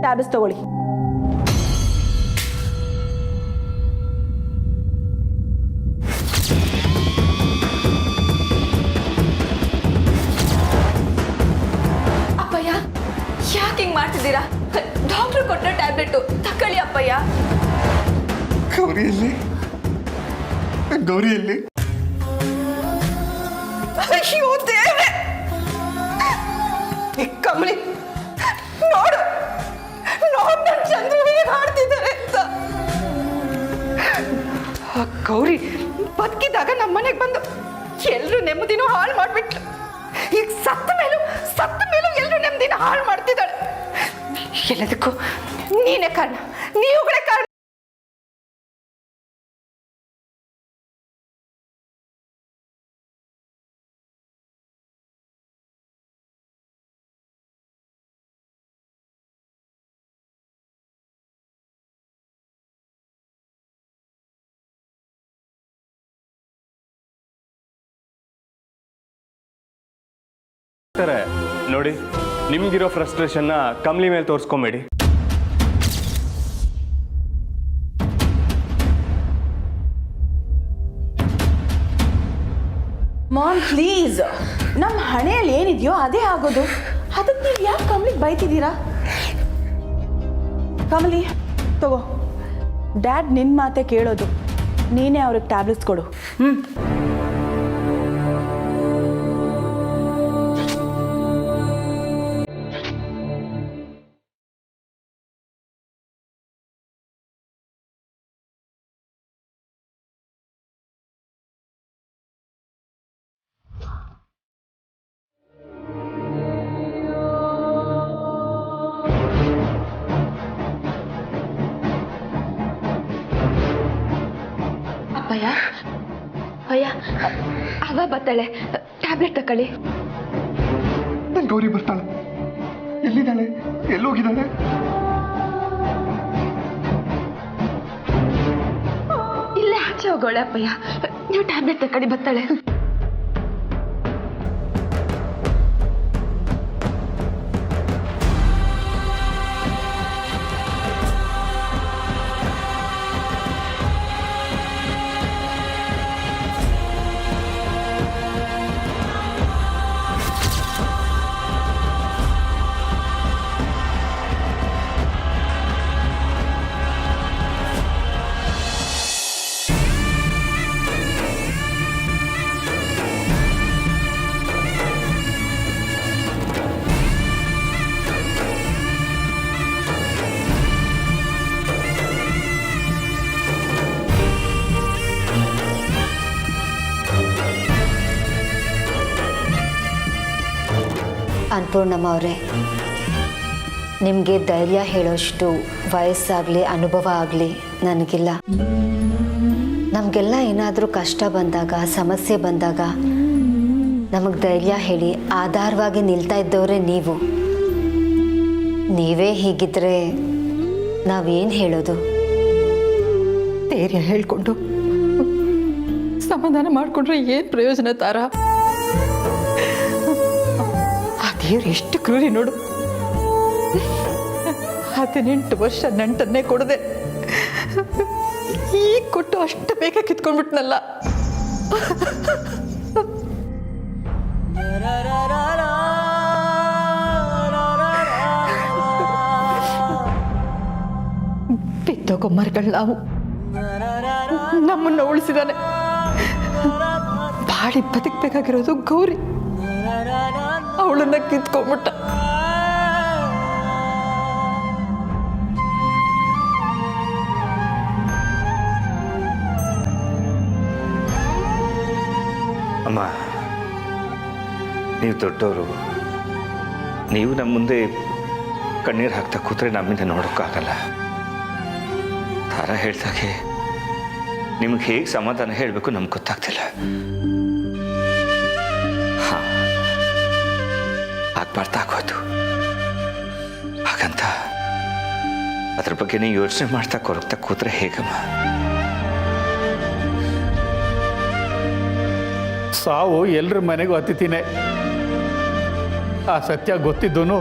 Tablets ತಗೊಳ್ಳಿ. ಅಪ್ಪಯ್ಯ, ಯಾಕೆ ಹಿಂಗ್ ಮಾಡ್ತಿದ್ದೀರಾ? ಡಾಕ್ಟರ್ ಕೊಟ್ಟ ಟ್ಯಾಬ್ಲೆಟ್ ತಕೊಳ್ಳಿ ಅಪ್ಪಯ್ಯ. ಗೌರಿಯಲ್ಲಿ ಅಯ್ಯೋ ದೇವ್ರೆ! ಕಮಲಿ, ನೋಡು ನೋಡು ನನ್ನ ಚಂದ್ರು ಹೇಗೆ ಹಾಡ್ತಿದ್ದಾರೆ ಅಂತ. ಗೌರಿ ಬದುಕಿದಾಗ ನಮ್ಮ ಮನೆಗೆ ಬಂದು ಎಲ್ಲರೂ ನೆಮ್ಮದಿನೂ ಹಾಳು ಮಾಡ್ಬಿಟ್ಲು. ಈಗ ಸತ್ತ ಮೇಲೂ ಎಲ್ಲರೂ ನೆಮ್ಮದಿನ ಹಾಳು ಮಾಡ್ತಿದ್ದಾಳೆ. ಎಲ್ಲದಕ್ಕೂ ನೀನೇ ಕಾರಣ, ನೀವುಗಳೇ ಕಾರಣ. ನೋಡಿ, ನಿಮ್ಗಿರೋ ಫ್ರಸ್ಟ್ರೇಷನ್ನ ಕಮಲಿ ಮೇಲೆ ತೋರಿಸ್ಕೊಂಬೇಡಿ. ಮಾಮ್ ಪ್ಲೀಸ್, ನಮ್ಮ ಹಣೆಯಲ್ಲಿ ಏನಿದೆಯೋ ಅದೇ ಆಗೋದು. ಅದಕ್ಕೆ ನೀವು ಯಾಕೆ ಕಮಲಿಗೆ ಬೈತಿದ್ದೀರಾ? ಕಮಲಿ ತಗೋ, ಡ್ಯಾಡ್ ನಿನ್ನ ಮಾತೆ ಕೇಳೋದು, ನೀನೇ ಅವ್ರಿಗೆ ಟ್ಯಾಬ್ಲೆಟ್ಸ್ ಕೊಡು. ಅಪ್ಪಯ್ಯ, ಅಯ್ಯ, ಅವ ಬರ್ತಾಳೆ, ಟ್ಯಾಬ್ಲೆಟ್ ತಕೊಳ್ಳಿ. ನನ್ ಗೌರಿ ಬರ್ತಾಳೆ. ಎಲ್ಲಿದ್ದಾಳೆ? ಎಲ್ಲೋಗಿದ್ದಾಳೆ? ಇಲ್ಲೇ ಆಚೆ ಹೋಗೋಳೆ. ಅಪ್ಪಯ್ಯ, ನೀವು ಟ್ಯಾಬ್ಲೆಟ್ ತಕೊಳ್ಳಿ, ಬರ್ತಾಳೆ. ಅನ್ನಪೂರ್ಣಮ್ಮ ಅವರೇ, ನಿಮಗೆ ಧೈರ್ಯ ಹೇಳೋಷ್ಟು ವಯಸ್ಸಾಗಲಿ ಅನುಭವ ಆಗಲಿ ನನಗಿಲ್ಲ. ನಮಗೆಲ್ಲ ಏನಾದರೂ ಕಷ್ಟ ಬಂದಾಗ, ಸಮಸ್ಯೆ ಬಂದಾಗ ನಮಗೆ ಧೈರ್ಯ ಹೇಳಿ ಆಧಾರವಾಗಿ ನಿಲ್ತಾ ಇದ್ದವರೇ ನೀವು. ನೀವೇ ಹೀಗಿದ್ರೆ ನಾವೇನು ಹೇಳೋದು? ಧೈರ್ಯ ಹೇಳ್ಕೊಂಡು ಸಮಾಧಾನ ಮಾಡಿಕೊಂಡ್ರೆ ಏನು ಪ್ರಯೋಜನ ತಾರ? ಆ ದೇವ್ರು ಎಷ್ಟು ಕ್ರೂರಿ ನೋಡು. 18 ವರ್ಷ ನಂಟನ್ನೇ ಕೊಡದೆ ಈಗ ಕೊಟ್ಟು ಅಷ್ಟು ಬೇಗ ಕಿತ್ಕೊಂಡ್ಬಿಟ್ನಲ್ಲ. ಬಿದ್ದೋಗೋ ಮರಗಳು ನಾವು, ನಮ್ಮನ್ನ ಉಳಿಸಿದಾನೆ. ಬಾಳಿ ಬದುಕಬೇಕಾಗಿರೋದು ಗೌರಿ, ಅವಳನ್ನ ಕಿತ್ಕೊಂಡ್ಬಿಟ್ಟ. ಅಮ್ಮ, ನೀವು ದೊಡ್ಡವರು, ನೀವು ನಮ್ಮ ಮುಂದೆ ಕಣ್ಣೀರು ಹಾಕ್ತಾ ಕೂತ್ರೆ ನಮ್ಮಿಂದ ನೋಡೋಕ್ಕಾಗಲ್ಲ. ತಾರ ಹೇಳ್ದಾಗೆ ನಿಮ್ಗೆ ಹೇಗೆ ಸಮಾಧಾನ ಹೇಳಬೇಕು ನಮ್ಗೆ ಗೊತ್ತಾಗ್ತಿಲ್ಲ. ಹಾಂ, ಆಗ್ಬಾರ್ದಾಗೋದು. ಹಾಗಂತ ಅದ್ರ ಬಗ್ಗೆ ನೀವು ಯೋಚನೆ ಮಾಡ್ತಾ ಕೊರಗ್ತಾ ಕೂತ್ರೆ ಹೇಗಮ್ಮ? ಸಾವು ಎಲ್ಲರ ಮನೆಗೂ ಅತಿಥಿನೇ. ಆ ಸತ್ಯ ಗೊತ್ತಿದ್ದೂ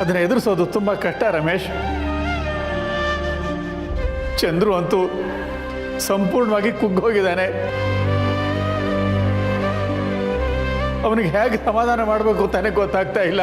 ಅದನ್ನ ಎದುರಿಸೋದು ತುಂಬ ಕಷ್ಟ ರಮೇಶ್. ಚಂದ್ರು ಅಂತೂ ಸಂಪೂರ್ಣವಾಗಿ ಕುಗ್ಗೋಗಿದ್ದಾನೆ. ಅವನಿಗೆ ಹೇಗೆ ಸಮಾಧಾನ ಮಾಡಬೇಕು ತಾನೇ ಗೊತ್ತಾಗ್ತಾ ಇಲ್ಲ.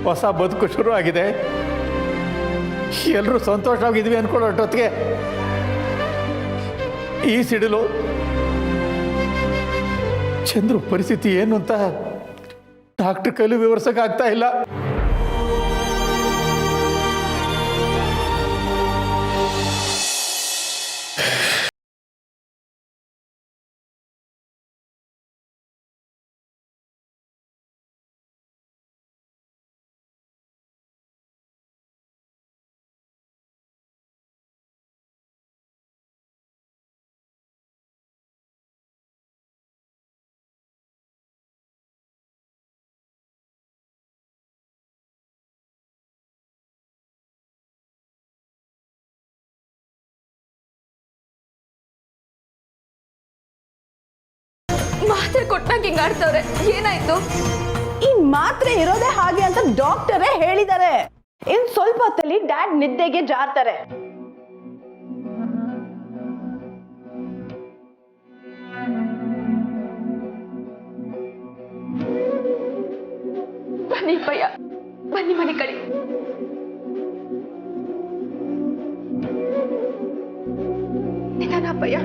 ಹೊಸ ಬದುಕು ಶುರು ಆಗಿದೆ. ಎಲ್ಲರೂ ಸಂತೋಷವಾಗಿದ್ವಿ ಅನ್ಕೊಳ್ಳೋಟೊತ್ತಿಗೆ ಈ ಸಿಡಿಲು. ಚಂದ್ರು ಪರಿಸ್ಥಿತಿ ಏನು ಅಂತ ಡಾಕ್ಟರ್ ಕೈಲಿ ವಿವರಿಸೋಕ್ಕಾಗ್ತಾ ಇಲ್ಲ. ಮಾತ್ರೆ ಕೊಟ್ಟಾಗ ಹಿಂಗೆ ಆಡ್ತವ್ರೆ, ಏನಾಯ್ತು? ಈ ಮಾತ್ರೆ ಇರೋದೇ ಹಾಗೆ ಅಂತ ಡಾಕ್ಟರೇ ಹೇಳಿದ್ದಾರೆ. ಇನ್ ಸ್ವಲ್ಪ ಹೊತ್ತಲ್ಲಿ ಡ್ಯಾಡ್ ನಿದ್ದೆಗೆ ಜಾರ್ತಾರೆ. ಬನ್ನಿ ಭಯ, ಬನ್ನಿ ಮನೆ ಕಳಿ. ನಿಧಾನ ಭಯ.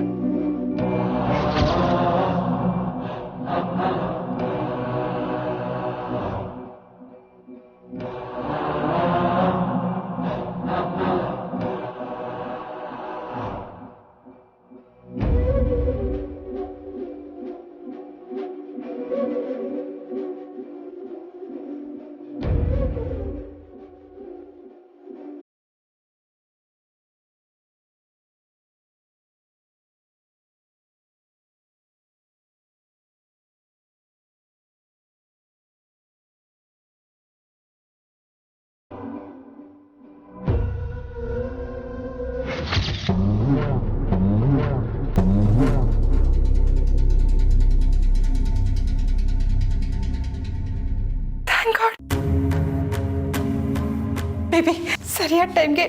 ಬೇಬಿ ಸರಿಯಾದ ಟೈಮ್ಗೆ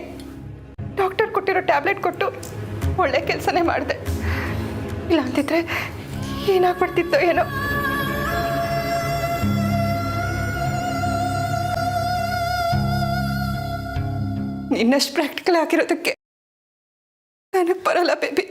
ಡಾಕ್ಟರ್ ಕೊಟ್ಟಿರೋ ಟ್ಯಾಬ್ಲೆಟ್ ಕೊಟ್ಟು ಒಳ್ಳೆ ಕೆಲಸನೇ ಮಾಡಿದೆ. ಇಲ್ಲ ಅಂತಿದ್ರೆ ಏನಾಗ್ಬಿಡ್ತಿತ್ತೋ ಏನೋ. ಇನ್ನಷ್ಟು ಪ್ರಾಕ್ಟಿಕಲ್ ಆಗಿರೋದಕ್ಕೆ ನನಗೆ ಬರಲ್ಲ ಬೇಬಿ.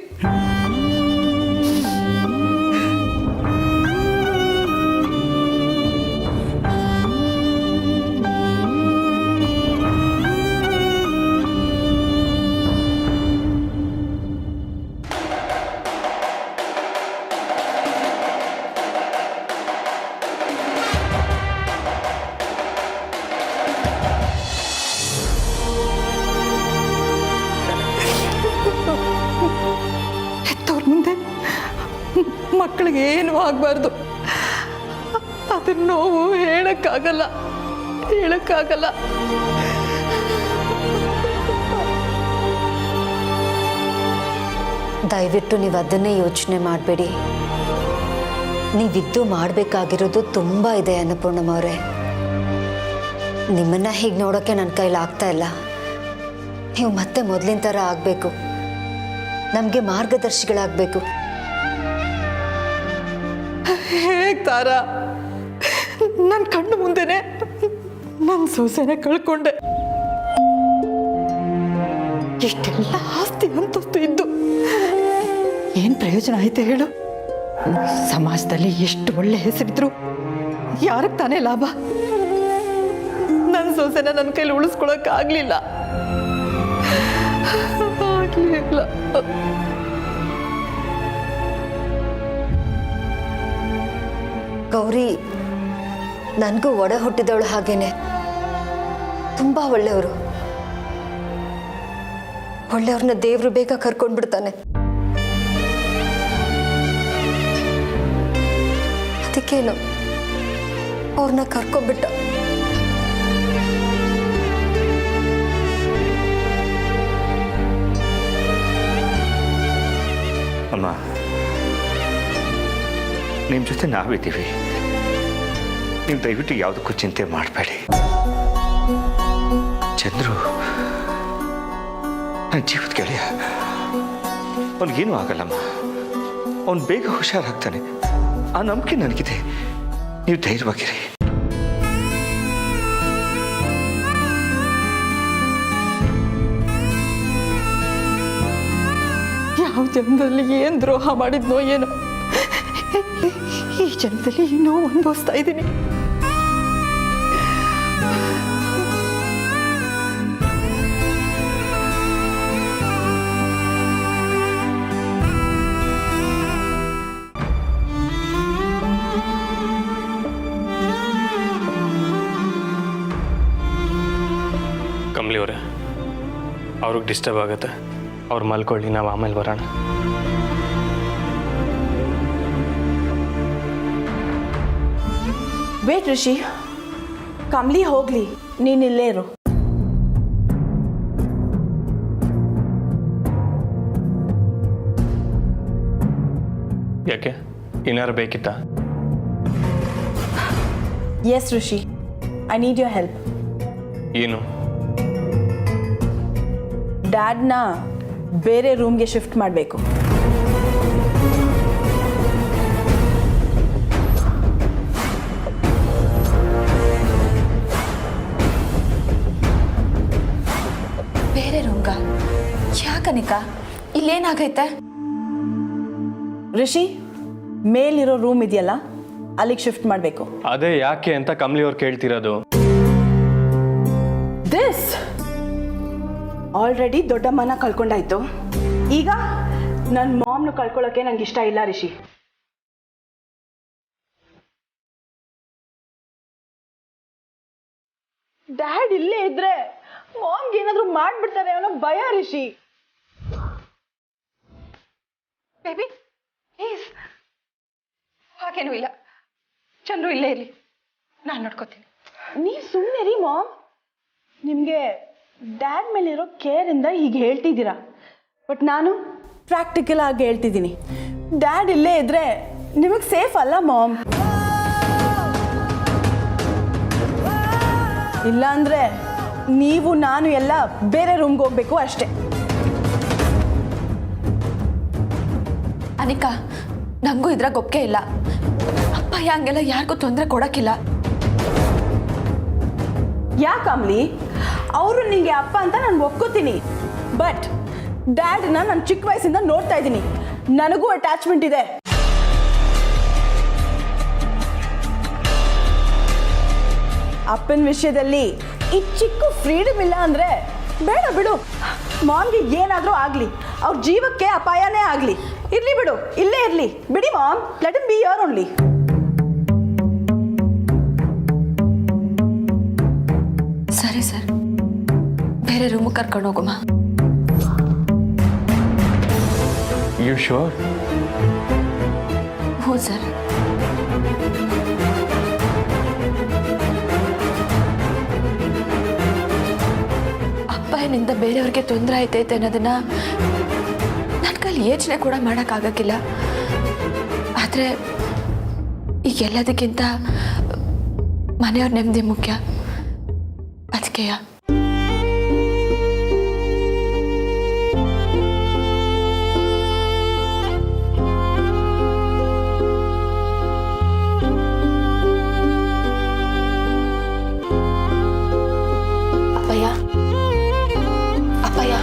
ಮಕ್ಕಳಿಗೆ ಏನು ಆಗಬಾರ್ದು. ಅದನ್ನ ನೋವು ಹೇಳಕ್ಕಾಗಲ್ಲ. ದಯವಿಟ್ಟು ನೀವು ಅದನ್ನೇ ಯೋಚನೆ ಮಾಡಬೇಡಿ. ನೀವಿದ್ದು ಮಾಡಬೇಕಾಗಿರೋದು ತುಂಬ ಇದೆ ಅನ್ನಪೂರ್ಣಮ್ಮವ್ರೆ. ನಿಮ್ಮನ್ನ ಹೀಗೆ ನೋಡೋಕ್ಕೆ ನನ್ನ ಕೈಲಿ ಆಗ್ತಾ ಇಲ್ಲ. ನೀವು ಮತ್ತೆ ಮೊದಲಿನ ಥರ ಆಗಬೇಕು. ನಮಗೆ ಮಾರ್ಗದರ್ಶಿಗಳಾಗಬೇಕು. ಹೇಗೆ ತಾರ, ನನ್ನ ಕಣ್ಣು ಮುಂದೆನೆ ನನ್ನ ಸೊಸೆನ ಕಳ್ಕೊಂಡೆ. ಇಷ್ಟೆಲ್ಲ ಆಸ್ತಿ ಅಂತಸ್ತು ಇದ್ದು ಏನು ಪ್ರಯೋಜನ ಆಯ್ತು ಹೇಳು? ಸಮಾಜದಲ್ಲಿ ಎಷ್ಟು ಒಳ್ಳೆ ಹೆಸರಿದ್ರು ಯಾರಿಗೆ ತಾನೇ ಲಾಭ? ನನ್ನ ಸೊಸೆನ ನನ್ನ ಕೈಲಿ ಉಳಿಸ್ಕೊಳಕ್ ಆಗ್ಲಿಲ್ಲ. ಗೌರಿ ನನಗೂ ಒಡ ಹುಟ್ಟಿದವಳು ಹಾಗೇನೆ. ತುಂಬ ಒಳ್ಳೆಯವರು. ಒಳ್ಳೆಯವ್ರನ್ನ ದೇವ್ರು ಬೇಗ ಕರ್ಕೊಂಡ್ಬಿಡ್ತಾನೆ. ಅದಕ್ಕೇನು ಅವ್ರನ್ನ ಕರ್ಕೊಂಡ್ಬಿಟ್ಟ. ಅಮ್ಮ, ನಿಮ್ಮ ಜೊತೆ ನಾವಿದ್ದೀವಿ. ನೀವು ದಯವಿಟ್ಟು ಯಾವುದಕ್ಕೂ ಚಿಂತೆ ಮಾಡಬೇಡಿ. ಚಂದ್ರು ನನ್ನ ಜೀವದ ಗೆಳೆಯ, ಅವನಿಗೇನೂ ಆಗಲ್ಲಮ್ಮ. ಅವನು ಬೇಗ ಹುಷಾರಾಗ್ತಾನೆ, ಆ ನಂಬಿಕೆ ನನಗಿದೆ. ನೀವು ಧೈರ್ಯವಾಗಿರಿ. ಯಾವ ಜನ್ಮದಲ್ಲಿ ಏನು ದ್ರೋಹ ಮಾಡಿದ್ನೋ ಏನೋ, ಈ ಜನ್ಮದಲ್ಲಿ ಇನ್ನೂ ಅನುಭವಿಸ್ತಾ ಇದ್ದೀನಿ. ಕಮಲಿ ಅವರೇ, ಅವ್ರಿಗೆ ಡಿಸ್ಟರ್ಬ್ ಆಗುತ್ತೆ, ಅವ್ರು ಮಲ್ಕೊಳ್ಳಿ, ನಾವು ಆಮೇಲೆ ಬರೋಣ. ವೇಟ್ ರಿಷಿ, ಕಮ್ಲಿ ಹೋಗ್ಲಿ, ನೀನ್ ಇಲ್ಲೇ ಇರು. ಯಾಕೆ, ಏನಾರು ಬೇಕಿತ್ತಾ? Yes Rishi, I need your help. ಏನು? ಡ್ಯಾಡ್ನ ಬೇರೆ ರೂಮ್ಗೆ ಶಿಫ್ಟ್ ಮಾಡಬೇಕು. ಬೇರೆ ರೂಮ್ಗ? ಯಾಕನಿಕ, ಇಲ್ಲೇನಾಗೈತೆ? ರಿಷಿ, ಮೇಲಿರೋ ರೂಮ್ ಇದೆಯಲ್ಲ, ಅಲ್ಲಿಗೆ ಶಿಫ್ಟ್ ಮಾಡಬೇಕು. ಅದೇ ಯಾಕೆ ಅಂತ ಕಮಲಿ ಅವ್ರು ಕೇಳ್ತಿರೋದು. ದಿಸ್ ಆಲ್ರೆಡಿ ದೊಡ್ಡಮ್ಮನ ಕಳ್ಕೊಂಡಾಯ್ತು, ಈಗ ನನ್ನ ಮಾಮ್ನು ಕಳ್ಕೊಳ್ಳೋಕೆ ನಂಗೆ ಇಷ್ಟ ಇಲ್ಲ ರಿಷಿ. ಡ್ಯಾಡ್ ಇಲ್ಲೇ ಇದ್ರೆ ಮಾಮ್ಗೆ ಏನಾದ್ರೂ ಮಾಡ್ಬಿಡ್ತಾರೆ ಅನ್ನೋ ಭಯ ರಿಷಿ. ಬೇಬಿ ಪ್ಲೀಸ್, ಹಾಗೇನೂ ಇಲ್ಲ. ಚಂದ್ರು ಇಲ್ಲೇ ಇರಲಿ, ನಾನು ನೋಡ್ಕೋತೀನಿ. ನೀವು ಸುಮ್ಮನೆ ರೀ ಮಾಮ್. ನಿಮಗೆ ಡ್ಯಾಡ್ ಮೇಲಿರೋ ಕೇರಿಂದ ಹೀಗೆ ಹೇಳ್ತಿದ್ದೀರಾ, ಬಟ್ ನಾನು ಪ್ರಾಕ್ಟಿಕಲ್ ಆಗಿ ಹೇಳ್ತಿದ್ದೀನಿ. ಡ್ಯಾಡ್ ಇಲ್ಲೇ ಇದ್ರೆ ನಿಮಗೆ ಸೇಫ್ ಅಲ್ಲ ಮಾಮ್. ಇಲ್ಲ ಅಂದ್ರೆ ನೀವು ನಾನು ಎಲ್ಲ ಬೇರೆ ರೂಮ್ಗೆ ಹೋಗ್ಬೇಕು ಅಷ್ಟೇ. ಅನಿಕಾ, ನಂಗೂ ಇದ್ರಾಗ ಒಪ್ಪಿಗೆ ಇಲ್ಲ. ಅಪ್ಪ ಹಂಗೆಲ್ಲ ಯಾರಿಗೂ ತೊಂದರೆ ಕೊಡಕ್ಕಿಲ್ಲ. ಯಾಕೆ ಅಮ್ಲಿ, ಅವರು ನಿಂಗೆ ಅಪ್ಪ ಅಂತ ನಾನು ಒಪ್ಕೋತೀನಿ, ಬಟ್ ಡ್ಯಾಡ್ನ ನಾನು ಚಿಕ್ಕ ವಯಸ್ಸಿಂದ ನೋಡ್ತಾ ಇದ್ದೀನಿ, ನನಗೂ ಅಟ್ಯಾಚ್ಮೆಂಟ್ ಇದೆ. ಅಪ್ಪನ ವಿಷಯದಲ್ಲಿ ಈ ಚಿಕ್ಕ ಫ್ರೀಡಮ್ ಇಲ್ಲ ಅಂದ್ರೆ ಬೇಡ ಬಿಡು. ಮಾಮ್ಗೆ ಏನಾದರೂ ಆಗಲಿ, ಅವ್ರ ಜೀವಕ್ಕೆ ಅಪಾಯನೇ ಆಗಲಿ, ಇರ್ಲಿ ಬಿಡು, ಇಲ್ಲೇ ಇರಲಿ ಬಿಡಿ mom. Let him be your only. ಸರಿ ಸರ್, ಬೇರೆ ರೂಮ್ ಕರ್ಕೊಂಡು ಹೋಗಮ್ಮ. You sure? ಹ್ಞೂ ಸರ್. ಅಪ್ಪನಿಂದ ಬೇರೆಯವ್ರಿಗೆ ತೊಂದರೆ ಆಯ್ತೈತೆ ಅನ್ನೋದನ್ನ ನನ್ನ ಕೈಲಿ ಯೋಚನೆ ಕೂಡ ಮಾಡೋಕ್ಕಾಗಕ್ಕಿಲ್ಲ. ಆದರೆ ಈಗೆಲ್ಲದಕ್ಕಿಂತ ಮನೆಯವ್ರ ನೆಮ್ಮದಿ ಮುಖ್ಯ. ಅದಕ್ಕೆಯ ಅಪ್ಪಯ್ಯ, ಅಪ್ಪಯ್ಯ,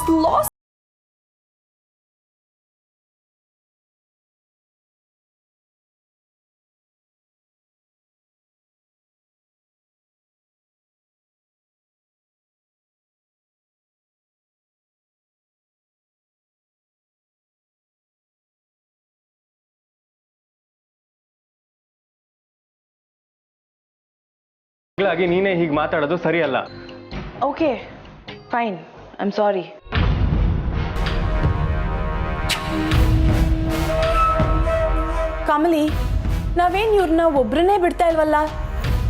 ಲಾಸ್. ಹಾಗಾಗಿ ನೀನೇ ಹೀಗೆ ಮಾತಾಡೋದು ಸರಿಯಲ್ಲ. Okay fine, I am sorry. Kamali, ನಾವೇನು ಇವ್ರನ್ನ ಒಬ್ರನ್ನೇ ಬಿಡ್ತಾ ಇಲ್ವಲ್ಲ?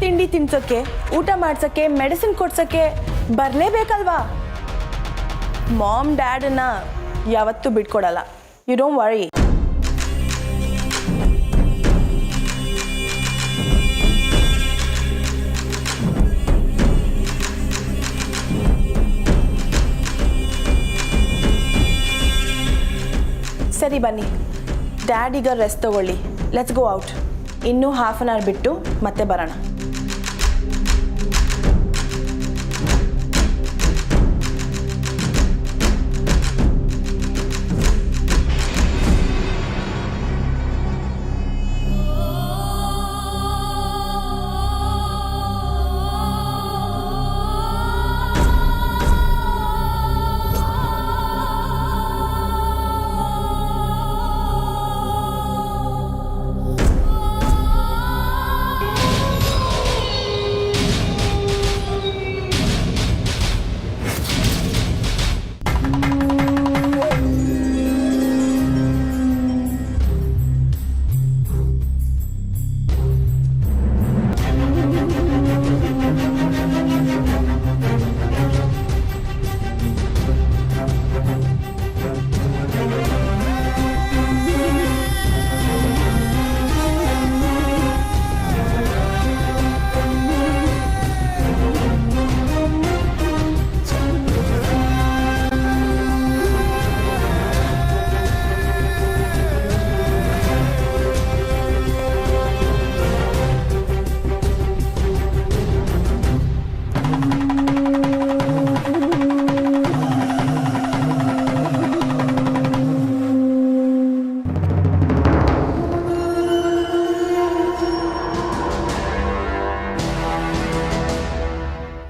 ತಿಂಡಿ ತಿನ್ಸೋಕ್ಕೆ, ಊಟ ಮಾಡ್ಸೋಕ್ಕೆ, ಮೆಡಿಸಿನ್ ಕೊಡ್ಸೋಕ್ಕೆ ಬರಲೇಬೇಕಲ್ವಾ? ಮಾಮ್ ಡ್ಯಾಡನ್ನ ಯಾವತ್ತೂ ಬಿಟ್ಕೊಡಲ್ಲ. You don't worry. ಸರಿ ಬನ್ನಿ, ಡ್ಯಾಡಿಗ ರೆಸ್ಟ್ ತಗೊಳ್ಳಿ. Let's go out. ಇನ್ನೂ ಹಾಫ್ ಆನ್ ಅವರ್ ಬಿಟ್ಟು ಮತ್ತೆ ಬರೋಣ.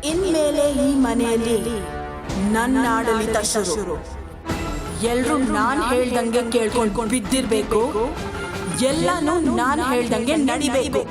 ಇನ್ಮೇಲೆ ಈ ಮನೆಯಲ್ಲಿ ನನ್ನ ಆಡಳಿತ ಶುರು. ಎಲ್ರೂ ನಾನ್ ಹೇಳ್ದಂಗೆ ಕೇಳ್ಕೊಂಡು ಬಿದ್ದಿರ್ಬೇಕು. ಎಲ್ಲಾನು ನಾನ್ ಹೇಳ್ದಂಗೆ ನಡಿಬೇಕು.